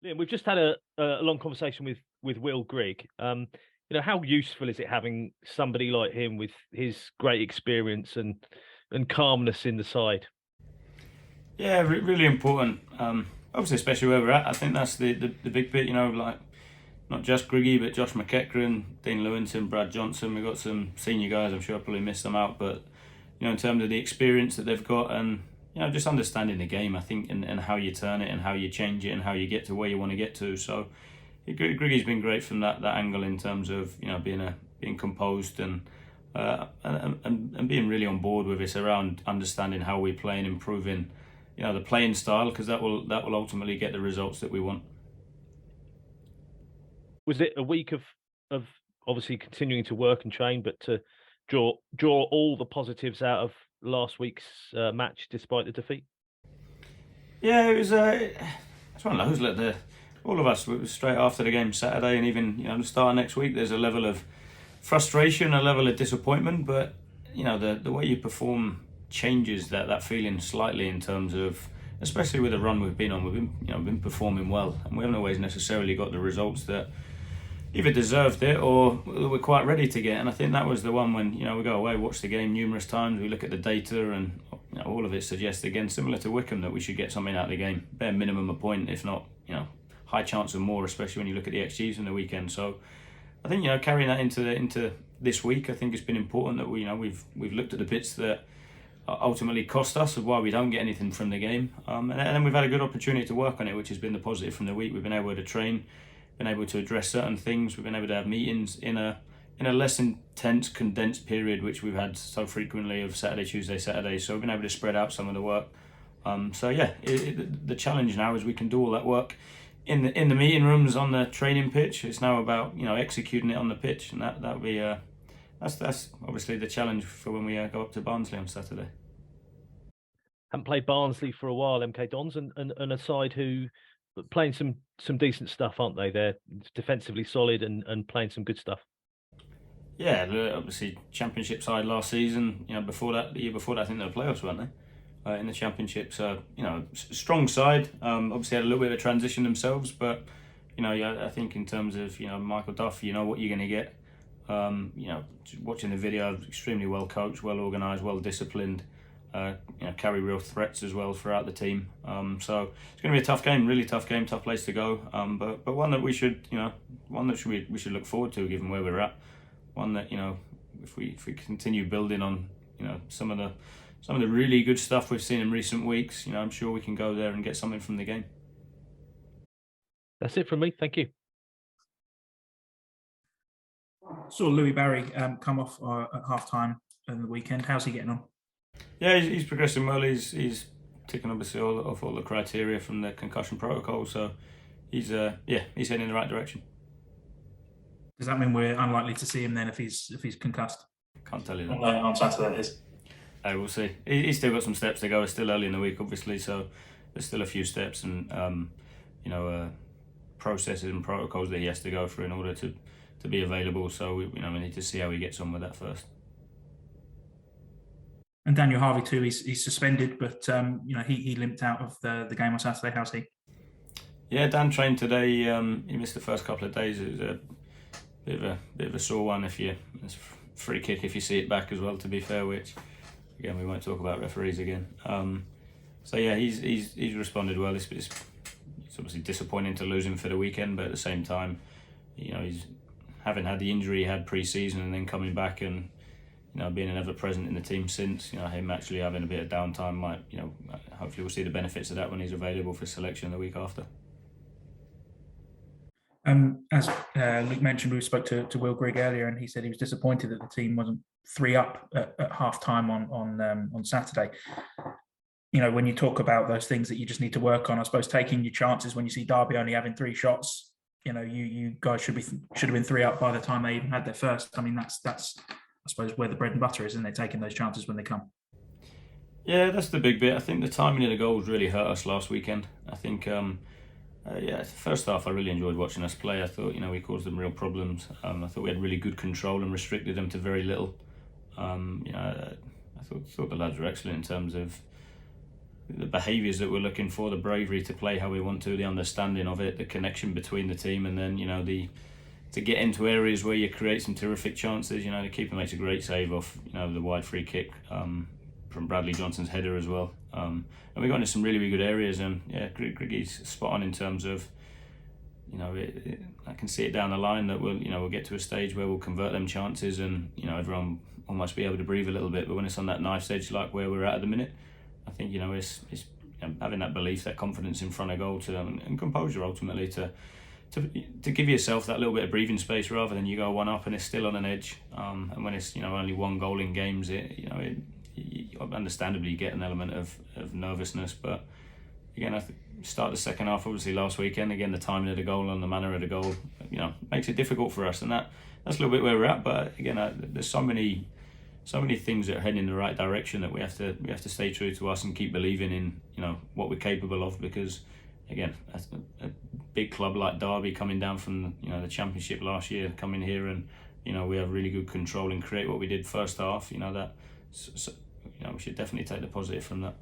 Liam, we've just had a long conversation with Will Grigg. How useful is it having somebody like him with his great experience and calmness in the side? Yeah, really important. Obviously, especially where we're at. I think that's the big bit. Like not just Griggy, but Josh McEachran, Dean Lewinton, Brad Johnson. We've got some senior guys. I'm sure I probably missed them out, but in terms of the experience that they've got and just understanding the game, I think, and how you turn it and how you change it and how you get to where you want to get to. So Griggy's been great from that angle in terms of being composed and being really on board with us around understanding how we play and improving the playing style, because that will ultimately get the results that we want. Was it a week of obviously continuing to work and train, but to draw all the positives out of last week's match despite the defeat? Yeah, it was. It's one of those. All of us, it was straight after the game Saturday, and even the start of next week. There's a level of frustration, a level of disappointment, but the way you perform changes that feeling slightly in terms of, especially with the run we've been on. We've been performing well, and we haven't always necessarily got the results that either deserved it or we're quite ready to get. And I think that was the one when we go away, watch the game numerous times, we look at the data, and all of it suggests again, similar to Wickham, that we should get something out of the game, bare minimum a point, if not high chance of more, especially when you look at the XGs from the weekend. So I think carrying that into this week, I think it's been important that we've looked at the bits that ultimately cost us of why we don't get anything from the game, and then we've had a good opportunity to work on it, which has been the positive from the week. We've been able to train, been able to address certain things. We've been able to have meetings in a less intense, condensed period, which we've had so frequently of Saturday, Tuesday, Saturday. So we've been able to spread out some of the work. So yeah, the challenge now is we can do all that work in the meeting rooms on the training pitch. It's now about executing it on the pitch, and that'll be that's obviously the challenge for when we go up to Barnsley on Saturday. Haven't played Barnsley for a while, MK Dons, and a side who playing some decent stuff, aren't they? They're defensively solid and playing some good stuff. Yeah, obviously championship side last season. Before that, the year before that, I think they were playoffs, weren't they? In the championship, so strong side. Obviously had a little bit of a transition themselves, but yeah, I think in terms of Michael Duff, you know what you're going to get. Watching the video, extremely well coached, well organised, well disciplined. Carry real threats as well throughout the team. So it's going to be a tough game, really tough game, tough place to go. But one that we should, one that we should look forward to, given where we're at. One that if we continue building on, some of the really good stuff we've seen in recent weeks, I'm sure we can go there and get something from the game. That's it from me. Thank you. Saw Louis Barry come off at half time in the weekend. How's he getting on? Yeah, he's progressing well. He's ticking obviously off all the criteria from the concussion protocol. So he's heading in the right direction. Does that mean we're unlikely to see him then if he's concussed? Can't tell you that. On Saturday, it is. We'll see. He's still got some steps to go. It's still early in the week, obviously, so there's still a few steps and processes and protocols that he has to go through in order to be available. So we need to see how he gets on with that first. And Daniel Harvey too. He's suspended, but he limped out of the game on Saturday. How's he? Yeah, Dan trained today. He missed the first couple of days. It was a bit of a sore one. It's a free kick if you see it back as well. To be fair, which again we won't talk about referees again. So yeah, he's responded well. It's obviously disappointing to lose him for the weekend, but at the same time, he's having had the injury he had pre-season and then coming back and being an ever present in the team since. Him actually having a bit of downtime might hopefully we'll see the benefits of that when he's available for selection the week after. As Luke mentioned, we spoke to Will Grigg earlier, and he said he was disappointed that the team wasn't 3-up at half time on Saturday. When you talk about those things that you just need to work on, I suppose taking your chances when you see Derby only having 3 shots, you guys should have been 3-up by the time they even had their first. I mean, that's I suppose where the bread and butter is, isn't it? Taking those chances when they come. Yeah, that's the big bit. I think the timing of the goals really hurt us last weekend. I think, first half I really enjoyed watching us play. I thought, we caused them real problems. I thought we had really good control and restricted them to very little. I thought the lads were excellent in terms of the behaviours that we're looking for, the bravery to play how we want to, the understanding of it, the connection between the team, and then to get into areas where you create some terrific chances. The keeper makes a great save off the wide free kick from Bradley Johnson's header as well, and we got into some really, really good areas. And Griggy's spot on in terms of I can see it down the line that we'll get to a stage where we'll convert them chances, and everyone will must be able to breathe a little bit. But when it's on that knife's edge like where we're at the minute, I think it's having that belief, that confidence in front of goal and composure ultimately to give yourself that little bit of breathing space, rather than you go one up and it's still on an edge. And when it's only one goal in games, understandably you get an element of nervousness. But again, I start the second half obviously last weekend. Again, the timing of the goal and the manner of the goal, makes it difficult for us, and that's a little bit where we're at. But again, there's so many things that are heading in the right direction that we have to stay true to us and keep believing in what we're capable of, because again, a big club like Derby coming down from the Championship last year, coming here and we have really good control and create what we did first half. We should definitely take the positive from that.